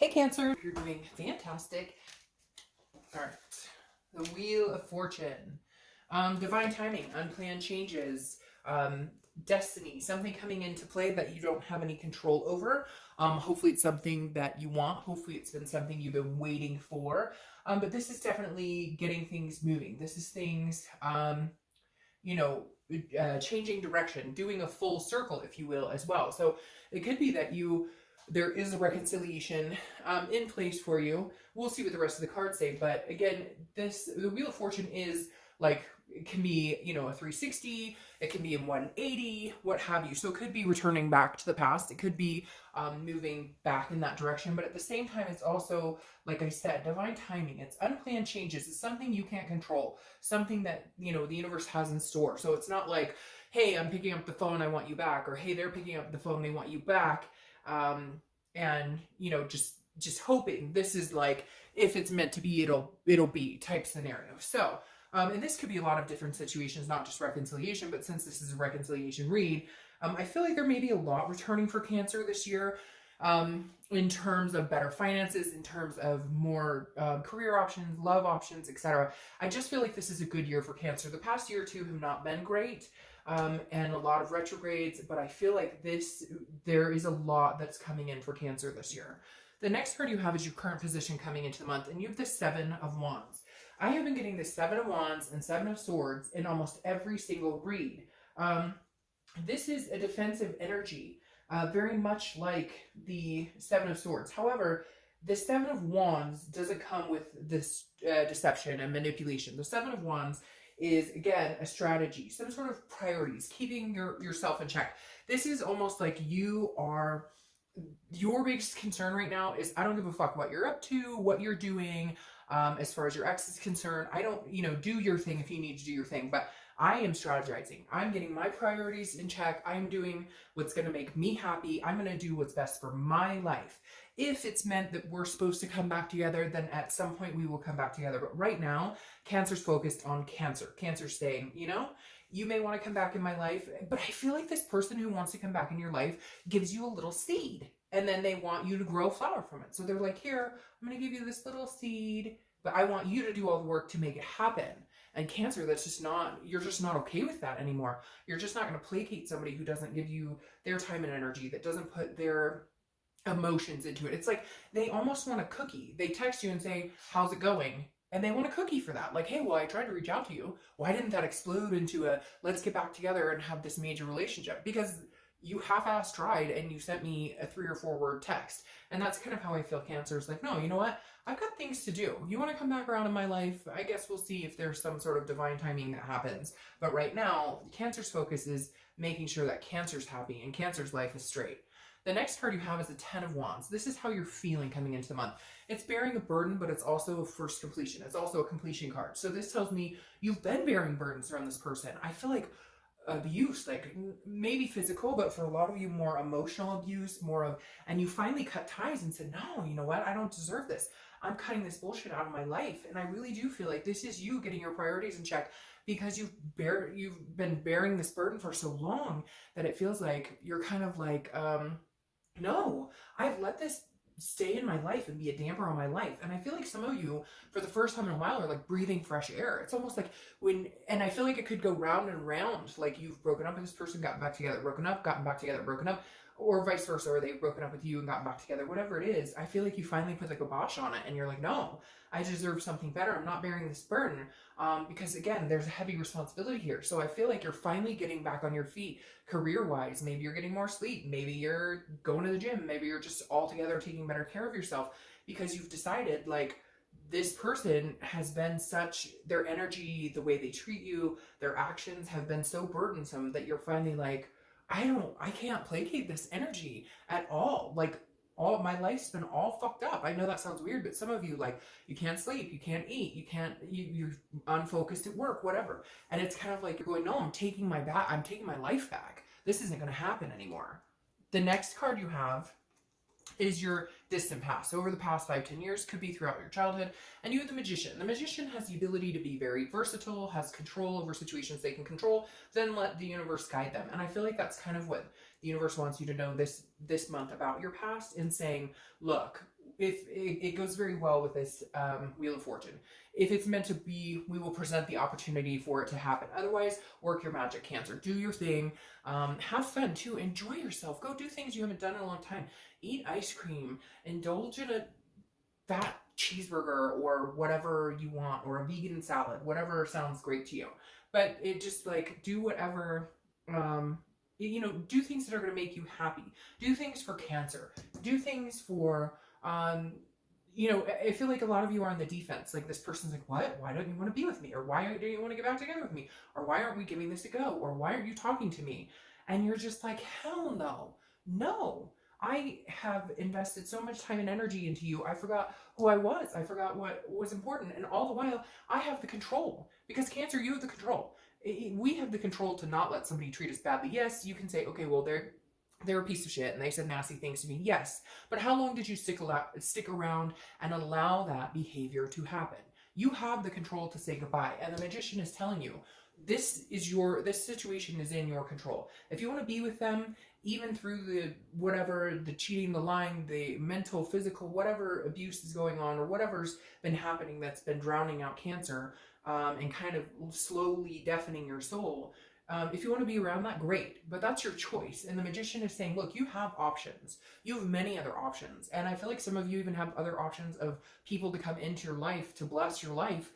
Hey Cancer, you're doing fantastic. All right, the Wheel of Fortune, divine timing, unplanned changes, destiny, something coming into play that you don't have any control over. Hopefully it's something that you want. Hopefully it's been something you've been waiting for. But this is definitely getting things moving. This is things, you know, changing direction, doing a full circle, if you will, as well. So it could be that there is a reconciliation in place for you. We'll see what the rest of the cards say. But again, the Wheel of Fortune is like, it can be, a 360, it can be a 180, what have you. So it could be returning back to the past. It could be moving back in that direction. But at the same time, it's also, like I said, divine timing. It's unplanned changes. It's something you can't control, something that, the universe has in store. So it's not like, hey, I'm picking up the phone, I want you back. Or, hey, they're picking up the phone, they want you back. And just hoping. This is like, if it's meant to be, it'll be type scenario. So and this could be a lot of different situations, not just reconciliation, but since this is a reconciliation read, I feel like there may be a lot returning for Cancer this year, in terms of better finances, in terms of more career options, love options, etc. I just feel like this is a good year for Cancer. The past year or two have not been great, and a lot of retrogrades, but I feel like there is a lot that's coming in for Cancer this year. The next card you have is your current position coming into the month, and you have the Seven of Wands. I have been getting the Seven of Wands and Seven of Swords in almost every single read. This is a defensive energy, very much like the Seven of Swords. However, the Seven of Wands doesn't come with this deception and manipulation. The Seven of Wands is, again, a strategy, some sort of priorities, keeping yourself in check. This is almost like your biggest concern right now is, I don't give a fuck what you're up to, what you're doing. As far as your ex is concerned, I don't, do your thing if you need to do your thing, but I am strategizing. I'm getting my priorities in check. I'm doing what's going to make me happy. I'm going to do what's best for my life. If it's meant that we're supposed to come back together, then at some point we will come back together. But right now, Cancer's focused on Cancer. Cancer's saying, you may want to come back in my life, but I feel like this person who wants to come back in your life gives you a little seed, and then they want you to grow a flower from it. So they're like, here, I'm going to give you this little seed, but I want you to do all the work to make it happen. And Cancer, you're just not okay with that anymore. You're just not going to placate somebody who doesn't give you their time and energy, that doesn't put their emotions into it. It's like they almost want a cookie. They text you and say, how's it going? And they want a cookie for that. Like, hey, well, I tried to reach out to you. Why didn't that explode into a, let's get back together and have this major relationship? Because you half-assed tried and you sent me a 3 or 4 word text. And that's kind of how I feel Cancer is like, no, you know what? I've got things to do. You want to come back around in my life? I guess we'll see if there's some sort of divine timing that happens. But right now, Cancer's focus is making sure that Cancer's happy and Cancer's life is straight. The next card you have is the Ten of Wands. This is how you're feeling coming into the month. It's bearing a burden, but it's also a first completion. It's also a completion card. So this tells me you've been bearing burdens around this person. I feel like abuse, like maybe physical, but for a lot of you, more emotional abuse, and you finally cut ties and said, no, you know what? I don't deserve this. I'm cutting this bullshit out of my life. And I really do feel like this is you getting your priorities in check, because you've been bearing this burden for so long that it feels like you're kind of like, no, I've let this stay in my life and be a damper on my life. And I feel like some of you, for the first time in a while, are like breathing fresh air. It's almost like and I feel like it could go round and round. Like you've broken up with this person, gotten back together, broken up, gotten back together, broken up, or vice versa, or they've broken up with you and gotten back together, whatever it is. I feel like you finally put like a bosh on it and you're like, no, I deserve something better. I'm not bearing this burden. Because again, there's a heavy responsibility here. So I feel like you're finally getting back on your feet career-wise. Maybe you're getting more sleep. Maybe you're going to the gym. Maybe you're just altogether taking better care of yourself, because you've decided like this person has been their energy, the way they treat you, their actions have been so burdensome that you're finally like, I can't placate this energy at all. Like, all my life's been all fucked up. I know that sounds weird, but some of you, like, you can't sleep, you can't eat, you're unfocused at work, whatever. And it's kind of like you're going, no, I'm taking my life back. This isn't going to happen anymore. The next card you have is your distant past. So over the past 5-10 years, could be throughout your childhood. And you have the Magician. The Magician has the ability to be very versatile, has control over situations they can control, then let the universe guide them. And I feel like that's kind of what the universe wants you to know this month about your past, and saying, look, if it goes very well with this Wheel of Fortune. If it's meant to be, we will present the opportunity for it to happen. Otherwise, work your magic, Cancer. Do your thing. Have fun too. Enjoy yourself. Go do things you haven't done in a long time. Eat ice cream. Indulge in a fat cheeseburger or whatever you want, or a vegan salad, whatever sounds great to you. But it just like, do whatever, you know, do things that are going to make you happy. Do things for Cancer. Do things for, you know, I feel like a lot of you are on the defense. Like, this person's like, what? Why don't you want to be with me? Or why don't you want to get back together with me? Or why aren't we giving this a go? Or why aren't you talking to me? And you're just like, hell no. No. I have invested so much time and energy into you. I forgot who I was. I forgot what was important. And all the while, I have the control. Because Cancer, you have the control. We have the control to not let somebody treat us badly. Yes, you can say, okay, well, they're a piece of shit and they said nasty things to me. Yes, but how long did you stick around and allow that behavior to happen? You have the control to say goodbye. And the Magician is telling you, this situation is in your control. If you want to be with them, even through the cheating, the lying, the mental, physical, whatever abuse is going on, or whatever's been happening that's been drowning out Cancer, and kind of slowly deafening your soul. If you want to be around that, great, but that's your choice. And the Magician is saying, look, you have options. You have many other options. And I feel like some of you even have other options of people to come into your life, to bless your life,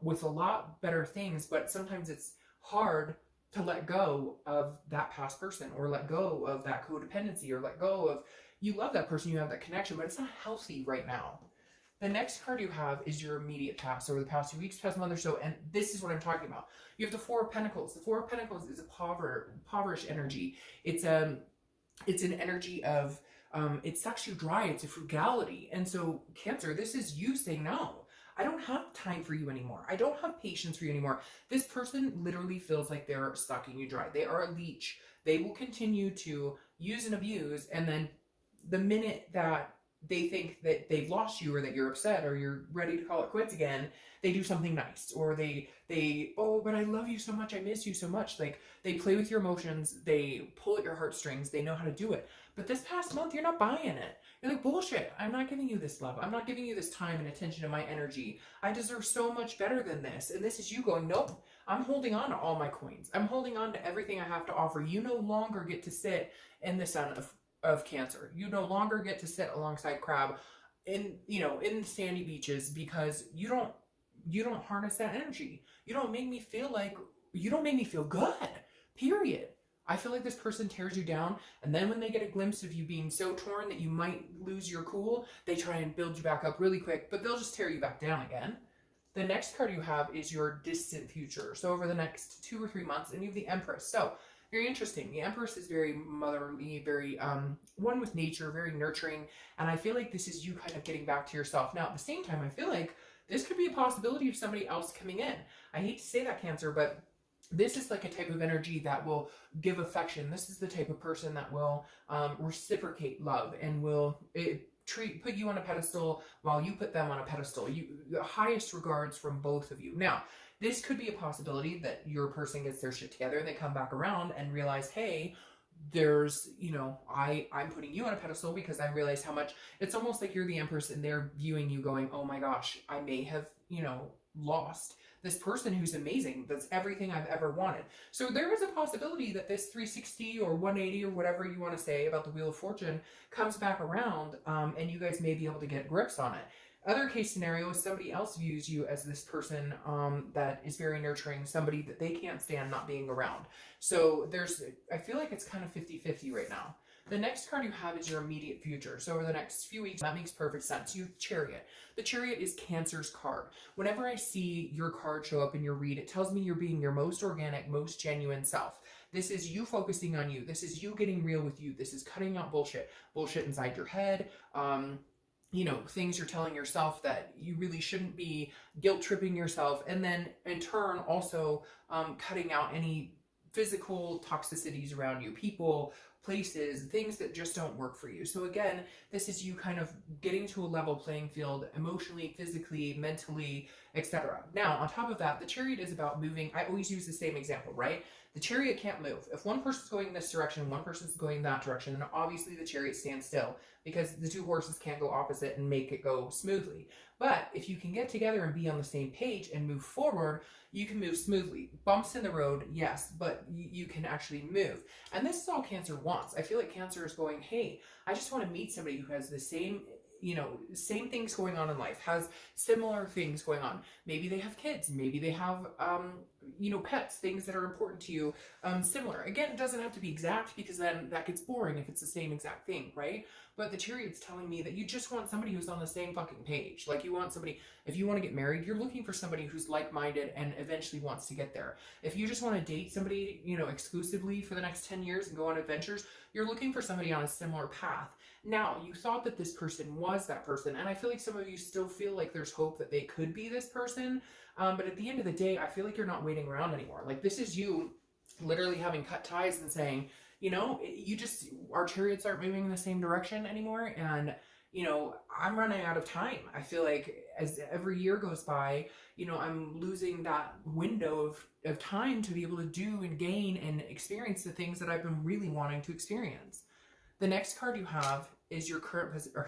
with a lot better things. But sometimes it's hard to let go of that past person, or let go of that codependency, or let go of, you love that person, you have that connection, but it's not healthy right now. The next card you have is your immediate past, over the past 2 weeks, past month or so, and this is what I'm talking about. You have the Four of Pentacles. The Four of Pentacles is a impoverished energy. It's an energy of, it sucks you dry. It's a frugality. And so, Cancer, this is you saying, no, I don't have time for you anymore. I don't have patience for you anymore. This person literally feels like they're sucking you dry. They are a leech. They will continue to use and abuse, and then the minute that they think that they've lost you, or that you're upset, or you're ready to call it quits again, they do something nice, or they oh, but I love you so much, I miss you so much. Like, they play with your emotions, they pull at your heartstrings, they know how to do it. But this past month, you're not buying it. You're like, bullshit, I'm not giving you this love. I'm not giving you this time and attention and my energy. I deserve so much better than this. And this is you going, nope, I'm holding on to all my coins. I'm holding on to everything I have to offer. You no longer get to sit in the sun of Cancer. You no longer get to sit alongside Crab in the sandy beaches, because you don't harness that energy. You don't make me feel good, period. I feel like this person tears you down, and then when they get a glimpse of you being so torn that you might lose your cool, they try and build you back up really quick, but they'll just tear you back down again. The next card you have is your distant future. So over the next 2 or 3 months, and you have the Empress. So very interesting. The Empress is very motherly, very one with nature, very nurturing. And I feel like this is you kind of getting back to yourself. Now, at the same time, I feel like this could be a possibility of somebody else coming in. I hate to say that, Cancer, but this is like a type of energy that will give affection. This is the type of person that will reciprocate love and will put you on a pedestal while you put them on a pedestal. The highest regards from both of you. Now, this could be a possibility that your person gets their shit together and they come back around and realize, hey, there's, I'm putting you on a pedestal because I realize how much, it's almost like you're the Empress and they're viewing you going, oh my gosh, I may have, lost this person who's amazing. That's everything I've ever wanted. So there is a possibility that this 360 or 180 or whatever you want to say about the Wheel of Fortune comes back around, and you guys may be able to get grips on it. Other case scenario is somebody else views you as this person that is very nurturing, somebody that they can't stand not being around. So I feel like it's kind of 50-50 right now. The next card you have is your immediate future. So over the next few weeks, that makes perfect sense. You have Chariot. The Chariot is Cancer's card. Whenever I see your card show up in your read, it tells me you're being your most organic, most genuine self. This is you focusing on you. This is you getting real with you. This is cutting out bullshit inside your head. Things you're telling yourself that you really shouldn't be, guilt tripping yourself, and then in turn also cutting out any physical toxicities around you, people, places, things that just don't work for you. So again, this is you kind of getting to a level playing field emotionally, physically, mentally, etc. Now, on top of that, the Chariot is about moving. I always use the same example, right? The Chariot can't move. If one person's going this direction, one person's going that direction, then obviously the Chariot stands still because the two horses can't go opposite and make it go smoothly. But if you can get together and be on the same page and move forward, you can move smoothly. Bumps in the road, yes, but you can actually move. And this is all Cancer wants. I feel like Cancer is going, hey, I just want to meet somebody who has the same, same things going on in life, has similar things going on. Maybe they have kids, maybe they have, pets, things that are important to you, similar. Again, it doesn't have to be exact because then that gets boring if it's the same exact thing, right? But the Chariot's telling me that you just want somebody who's on the same fucking page. Like you want somebody, if you want to get married, you're looking for somebody who's like-minded and eventually wants to get there. If you just want to date somebody, exclusively for the next 10 years and go on adventures, you're looking for somebody on a similar path. Now, you thought that this person was that person, and I feel like some of you still feel like there's hope that they could be this person, but at the end of the day, I feel like you're not waiting around anymore. Like this is you literally having cut ties and saying, our Chariots aren't moving in the same direction anymore, and I'm running out of time. I feel like as every year goes by, I'm losing that window of time to be able to do and gain and experience the things that I've been really wanting to experience. The next card you have is your current position,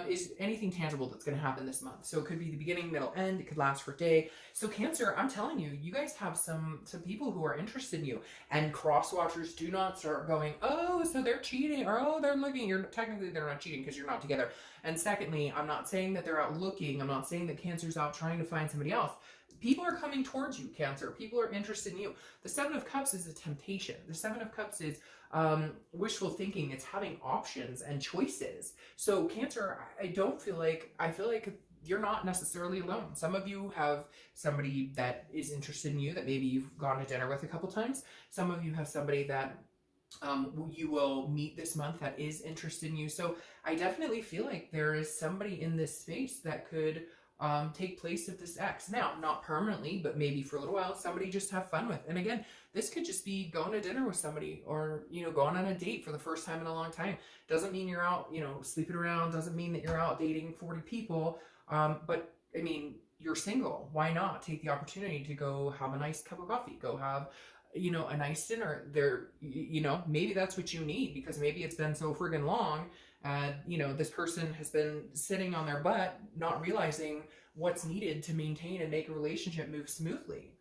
is anything tangible that's going to happen this month. So it could be the beginning, middle, end. It could last for a day. So Cancer, I'm telling you, you guys have some people who are interested in you. And cross watchers, do not start going, oh, so they're cheating, or oh, they're looking. Technically, they're not cheating because you're not together. And secondly, I'm not saying that they're out looking. I'm not saying that Cancer's out trying to find somebody else. People are coming towards you, Cancer. People are interested in you. The Seven of Cups is a temptation. The Seven of Cups is wishful thinking. It's having options and choices. So Cancer, I feel like you're not necessarily alone. Some of you have somebody that is interested in you that maybe you've gone to dinner with a couple times. Some of you have somebody that you will meet this month that is interested in you. So I definitely feel like there is somebody in this space that could take place of this ex. Now, not permanently, but maybe for a little while, somebody just have fun with. And again, this could just be going to dinner with somebody or, going on a date for the first time in a long time. Doesn't mean you're out, sleeping around. Doesn't mean that you're out dating 40 people. But I mean, you're single. Why not take the opportunity to go have a nice cup of coffee, go have, a nice dinner there, maybe that's what you need because maybe it's been so friggin' long. This person has been sitting on their butt, not realizing what's needed to maintain and make a relationship move smoothly.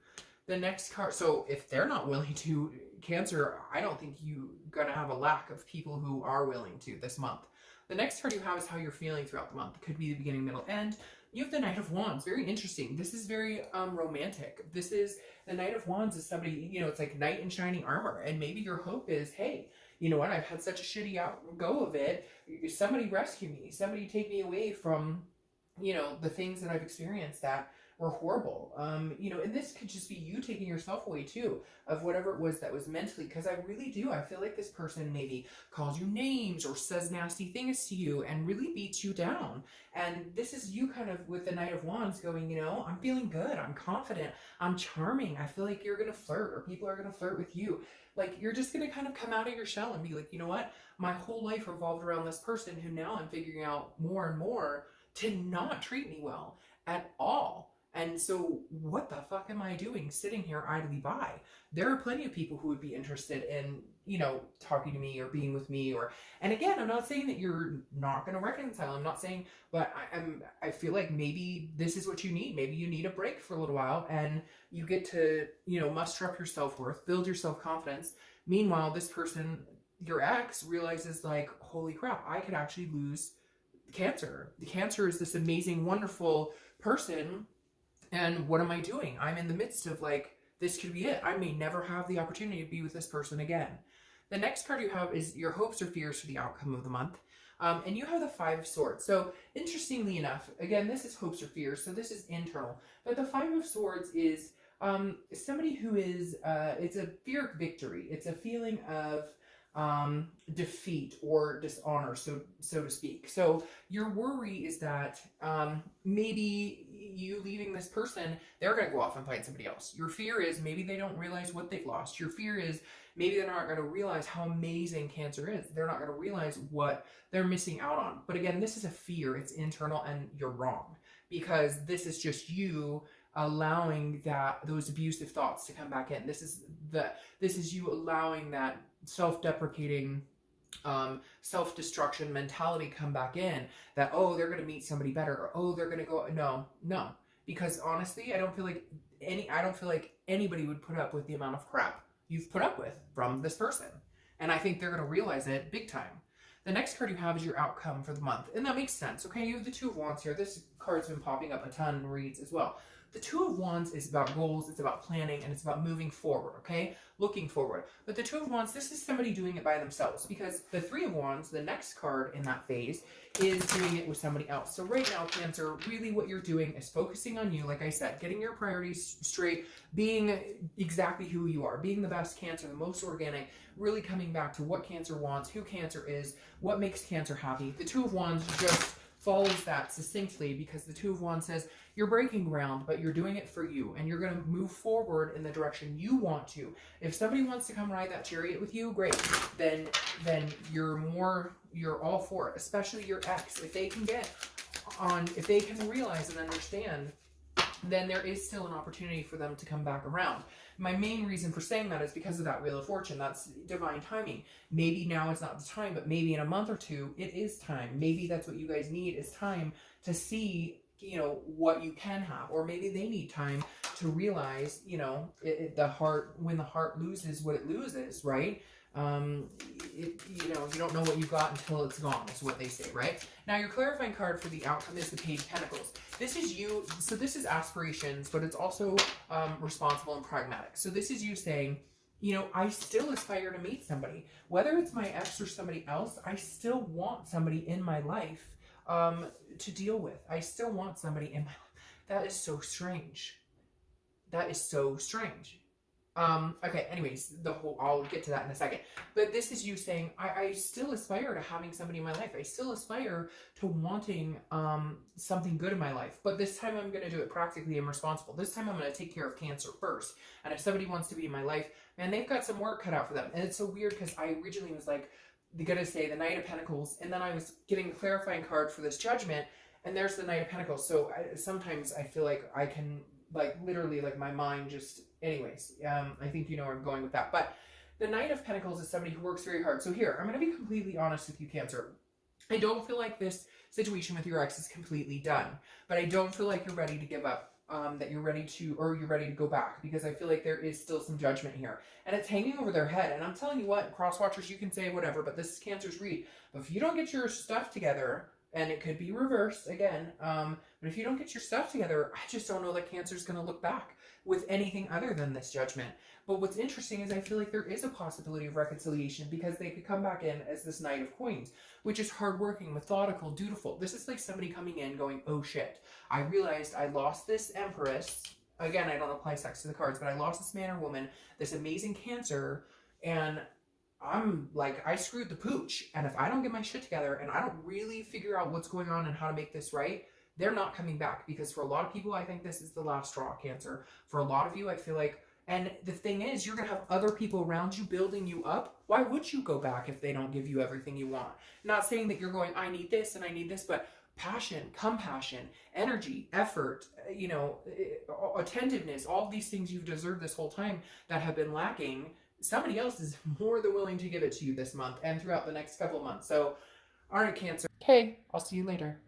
The next card, so if they're not willing to, Cancer, I don't think you're going to have a lack of people who are willing to this month. The next card you have is how you're feeling throughout the month. It could be the beginning, middle, end. You have the Knight of Wands. Very interesting. This is very romantic. This is, the Knight of Wands is somebody, it's like knight in shining armor. And maybe your hope is, hey, you know what? I've had such a shitty go of it. Somebody rescue me. Somebody take me away from, the things that I've experienced that were horrible. And this could just be you taking yourself away too of whatever it was that was mentally. Because I really do. I feel like this person maybe calls you names or says nasty things to you and really beats you down. And this is you kind of with the Knight of Wands going, I'm feeling good. I'm confident. I'm charming. I feel like you're going to flirt or people are going to flirt with you. Like, you're just going to kind of come out of your shell and be like, you know what? My whole life revolved around this person who now I'm figuring out more and more to not treat me well at all. And so what the fuck am I doing sitting here idly by? There are plenty of people who would be interested in, talking to me or being with me and again, I'm not saying that you're not going to reconcile. I'm not saying, but I feel like maybe this is what you need. Maybe you need a break for a little while and you get to, muster up your self-worth, build your self-confidence. Meanwhile, this person, your ex, realizes like, holy crap, I could actually lose Cancer. The Cancer is this amazing, wonderful person. And what am I doing? I'm in the midst of like, this could be it. I may never have the opportunity to be with this person again. The next card you have is your hopes or fears for the outcome of the month. And you have the Five of Swords. So interestingly enough, again, this is hopes or fears. So this is internal. But the Five of Swords is somebody who is, it's a fear of victory. It's a feeling of defeat or dishonor, so to speak. So your worry is that maybe you leaving this person, they're going to go off and find somebody else. Your fear is maybe they don't realize what they've lost. Your fear is maybe they're not going to realize how amazing Cancer is. They're not going to realize what they're missing out on. But again, this is a fear. It's internal and you're wrong. because this is just you allowing those abusive thoughts to come back in. This is you allowing that self-deprecating, self-destruction mentality come back in, that, oh, they're going to meet somebody better, or, oh, they're going to go. No, because honestly, I don't feel like anybody would put up with the amount of crap you've put up with from this person. And I think they're going to realize it big time. The next card you have is your outcome for the month. And that makes sense, okay? You have the Two of Wands here. This card's been popping up a ton in reads as well. The Two of Wands is about goals, it's about planning, and it's about moving forward, okay? Looking forward. But the Two of Wands, this is somebody doing it by themselves, because the Three of Wands, the next card in that phase, is doing it with somebody else. So right now, Cancer, really what you're doing is focusing on you, like I said, getting your priorities straight, being exactly who you are, being the best Cancer, the most organic, really coming back to what Cancer wants, who Cancer is, what makes Cancer happy. The Two of Wands just follows that succinctly, because the Two of Wands says you're breaking ground, but you're doing it for you, and you're going to move forward in the direction you want to. If somebody wants to come ride that chariot with you, great. Then you're all for it, especially your ex. If they can realize and understand, then there is still an opportunity for them to come back around. My main reason for saying that is because of that Wheel of Fortune. That's divine timing. Maybe now is not the time, but maybe in a month or two, it is time. Maybe that's what you guys need, is time to see, you know, what you can have. Or maybe they need time to realize, you know, when the heart loses what it loses, right? You know, you don't know what you got until it's gone, is what they say, right? Now, your clarifying card for the outcome is the Page of Pentacles. This is you, so this is aspirations, but it's also responsible and pragmatic. So this is you saying, you know, I still aspire to meet somebody. Whether it's my ex or somebody else, I still want somebody in my life to deal with. I still want somebody in my life. That is so strange. That is so strange. Okay, anyways, I'll get to that in a second. But this is you saying, I still aspire to having somebody in my life. I still aspire to wanting something good in my life. But this time I'm going to do it practically and responsible. This time I'm going to take care of Cancer first. And if somebody wants to be in my life, man, they've got some work cut out for them. And it's so weird, because I originally was like, they're going to say the Knight of Pentacles. And then I was getting the clarifying card for this Judgment. And there's the Knight of Pentacles. So sometimes I feel like I can, like, literally, like, my mind just... Anyways, I think you know where I'm going with that. But the Knight of Pentacles is somebody who works very hard. So here, I'm going to be completely honest with you, Cancer. I don't feel like this situation with your ex is completely done. But I don't feel like you're ready to give up. That you're ready to go back. Because I feel like there is still some judgment here. And it's hanging over their head. And I'm telling you what, cross-watchers, you can say whatever. But this is Cancer's read. But if you don't get your stuff together... And it could be reversed again. But if you don't get your stuff together, I just don't know that Cancer's going to look back with anything other than this Judgment. But what's interesting is I feel like there is a possibility of reconciliation, because they could come back in as this Knight of Coins, which is hardworking, methodical, dutiful. This is like somebody coming in going, oh shit, I realized I lost this Empress. Again, I don't apply sex to the cards, but I lost this man or woman, this amazing Cancer, and I'm like, I screwed the pooch. And if I don't get my shit together and I don't really figure out what's going on and how to make this right, they're not coming back. Because for a lot of people, I think this is the last straw, Cancer. For a lot of you, I feel like, and the thing is, you're going to have other people around you building you up. Why would you go back if they don't give you everything you want? Not saying that you're going, I need this and I need this, but passion, compassion, energy, effort, you know, attentiveness, all these things you've deserved this whole time that have been lacking. Somebody else is more than willing to give it to you this month and throughout the next couple of months. So, all right, Cancer. Okay, I'll see you later.